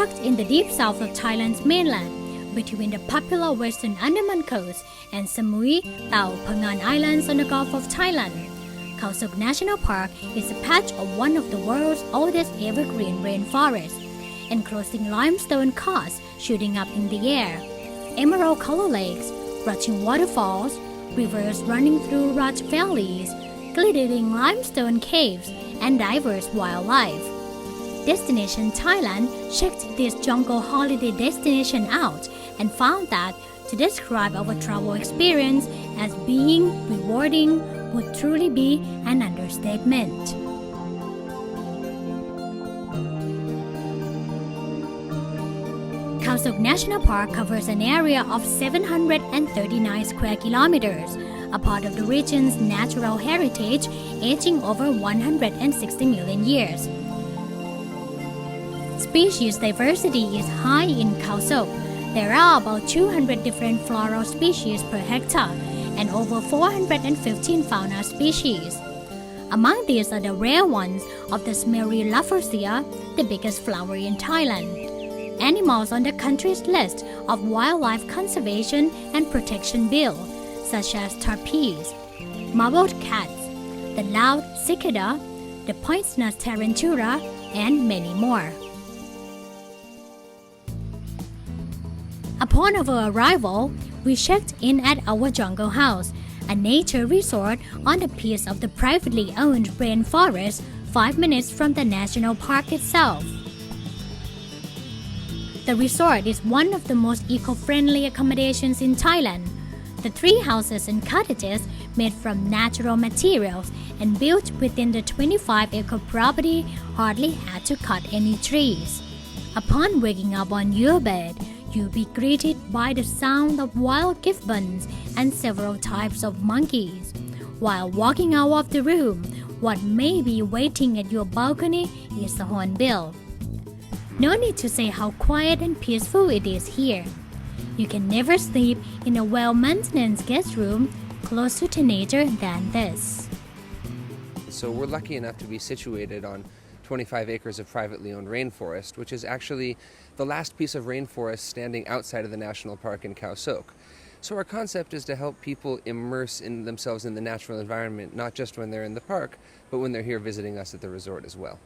tucked in the deep south of Thailand's mainland, between the popular western Andaman coast and Samui, Tao, Ngan Islands on the Gulf of Thailand. Khao Sok National Park is a patch of one of the world's oldest evergreen rainforests, enclosing limestone coves shooting up in the air, emerald color lakes, rushing waterfalls, rivers running through rugged valleys, glittering limestone caves, and diverse wildlife. Destination Thailand checked this jungle holiday destination out and found that to describe our travel experience as being rewarding would truly be an understatement. Khao Sok National Park covers an area of 739 square kilometers, a part of the region's natural heritage aging over 160 million years. Species diversity is high in Khao Sok. There are about 200 different floral species per hectare and over 415 fauna species. Among these are the rare ones of the smelly Rainforest, the biggest flower in Thailand. Animals on the country's list of wildlife conservation and protection bill, such as tarpees, marbled cats, the loud cicada, the poisonous tarantula, and many more. Upon our arrival, we checked in at our jungle house, a nature resort on a piece of the privately owned rainforest 5 minutes from the national park itself. The resort is one of the most eco-friendly accommodations in Thailand. The tree houses and cottages made from natural materials and built within the 25-acre property hardly had to cut any trees. Upon waking up on your bed, you'll be greeted by the sound of wild gibbons and several types of monkeys. While walking out of the room, what may be waiting at your balcony is the hornbill. No need to say how quiet and peaceful it is here. You can never sleep in a well-maintained guest room closer to nature than this. So we're lucky enough to be situated on 25 acres of privately owned rainforest, which is actually the last piece of rainforest standing outside of the national park in Khao Sok. So our concept is to help people immerse themselves in the natural environment, not just when they're in the park, but when they're here visiting us at the resort as well.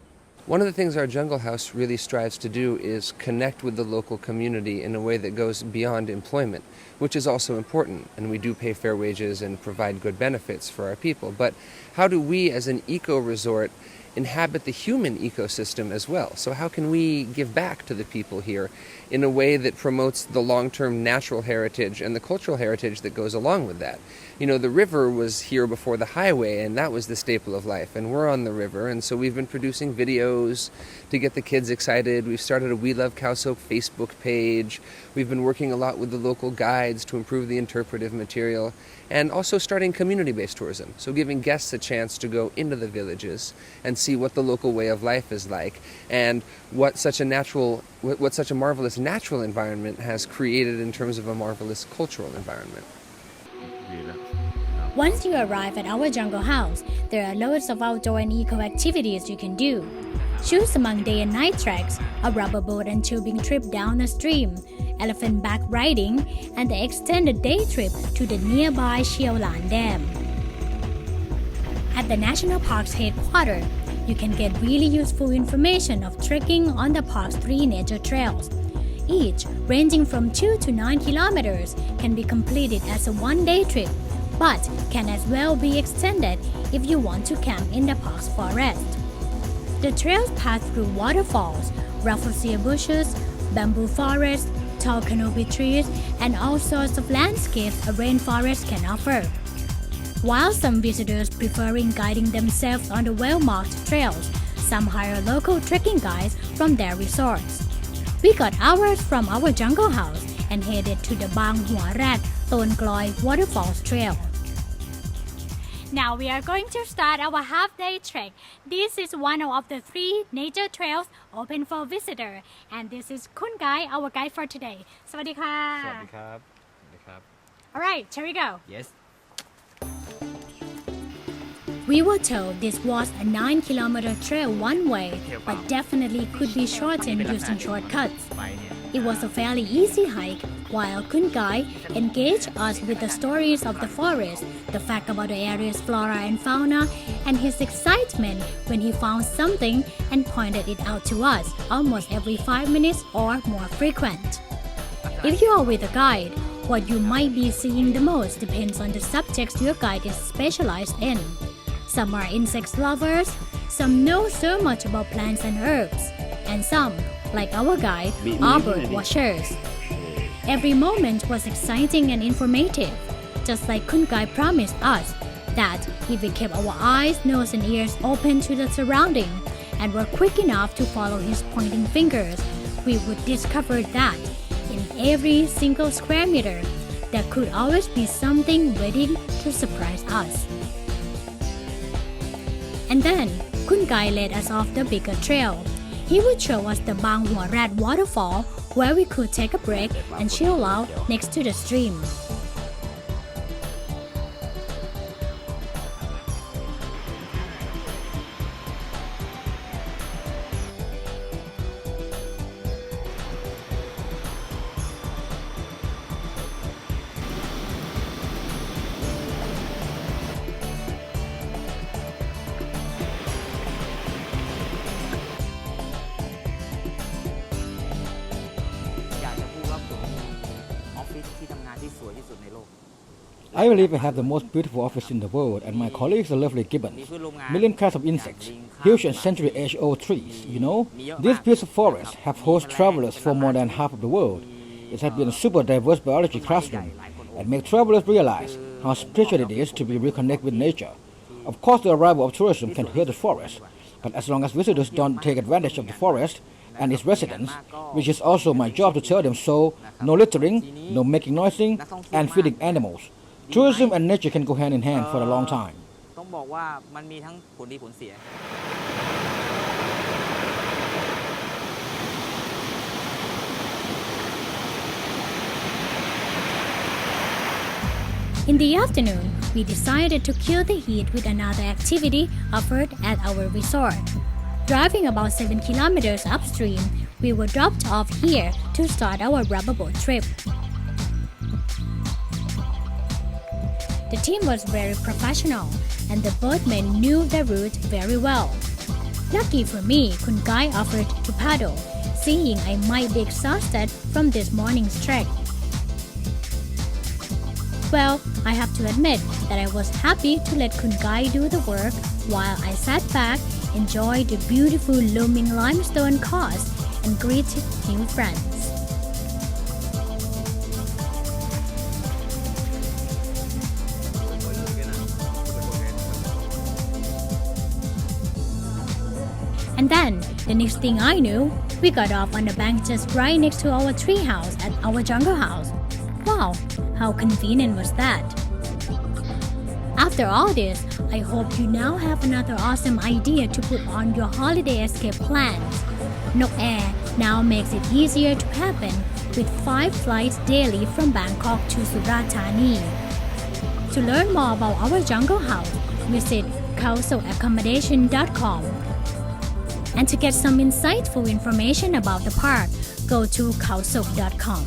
One of the things our jungle house really strives to do is connect with the local community in a way that goes beyond employment, which is also important, and we do pay fair wages and provide good benefits for our people. But how do we as an eco-resort inhabit the human ecosystem as well? So how can we give back to the people here in a way that promotes the long-term natural heritage and the cultural heritage that goes along with that? You know, the river was here before the highway, and that was the staple of life, and we're on the river, and so we've been producing videos to get the kids excited. We've started a We Love Khao Sok Facebook page. We've been working a lot with the local guides to improve the interpretive material, and also starting community-based tourism, so giving guests a chance to go into the villages and see what the local way of life is like, and what such a marvelous natural environment has created in terms of a marvelous cultural environment. Once you arrive at our jungle house, there are loads of outdoor and eco activities you can do. Choose among day and night treks, a rubber boat and tubing trip down a stream, elephant back riding, and the extended day trip to the nearby Chiao Lan Dam. At the national park's headquarters, you can get really useful information of trekking on the park's 3 nature trails. Each, ranging from 2 to 9 kilometers, can be completed as a one-day trip, but can as well be extended if you want to camp in the park's forest. The trails pass through waterfalls, rafflesia bushes, bamboo forests, tall canopy trees, and all sorts of landscapes a rainforest can offer. While some visitors preferring guiding themselves on the well-marked trails, some hire local trekking guides from their resorts. We got ours from our jungle house and headed to the Bang Hua Rat Ton Kloi Waterfalls Trail. Now we are going to start our half-day trek. This is one of the 3 nature trails open for visitors, and this is Kun Gai, our guide for today. สวัสดีค่ะ สวัสดีครับ Alright, shall we go? Yes. We were told this was a 9-kilometer trail one way, but definitely could be shortened using shortcuts. It was a fairly easy hike, while Kun Gai engaged us with the stories of the forest, the fact about the area's flora and fauna, and his excitement when he found something and pointed it out to us almost every 5 minutes or more frequent. If you are with a guide, what you might be seeing the most depends on the subjects your guide is specialized in. Some are insect lovers, some know so much about plants and herbs, and some, like our guide, are bird watchers. Every moment was exciting and informative, just like Kun Gai promised us that if we kept our eyes, nose and ears open to the surrounding and were quick enough to follow his pointing fingers, we would discover that in every single square meter, there could always be something waiting to surprise us. And then, Kun Gai led us off the bigger trail. He would show us the Bang Hua Rat waterfall, where we could take a break and chill out next to the stream. I believe I have the most beautiful office in the world, and my colleagues are lovely gibbons. Million kinds of insects, huge and century-age-old trees. You know, these beautiful forests have hosted travelers for more than half of the world. It has been a super diverse biology classroom, and make travelers realize how special it is to be reconnected with nature. Of course, the arrival of tourism can hurt the forest, but as long as visitors don't take advantage of the forest and its residents, which is also my job to tell them so, no littering, no making noising, and feeding animals. Tourism and nature can go hand in hand for a long time. ต้องบอกว่ามันมีทั้งผลดีผลเสีย In the afternoon, we decided to kill the heat with another activity offered at our resort. Driving about 7 kilometers upstream, we were dropped off here to start our rubber boat trip. The team was very professional, and the boatmen knew the route very well. Lucky for me, Kun Gai offered to paddle, seeing I might be exhausted from this morning's trek. Well, I have to admit that I was happy to let Kun Gai do the work while I sat back, enjoyed the beautiful looming limestone coast, and greeted new friends. And then, the next thing I knew, we got off on the bank just right next to our treehouse at our jungle house. Wow, how convenient was that? After all this, I hope you now have another awesome idea to put on your holiday escape plans. Nok Air now makes it easier to happen with 5 flights daily from Bangkok to Surat Thani. To learn more about our jungle house, visit khaosokaccommodation.com. And to get some insightful information about the park, go to khaosok.com.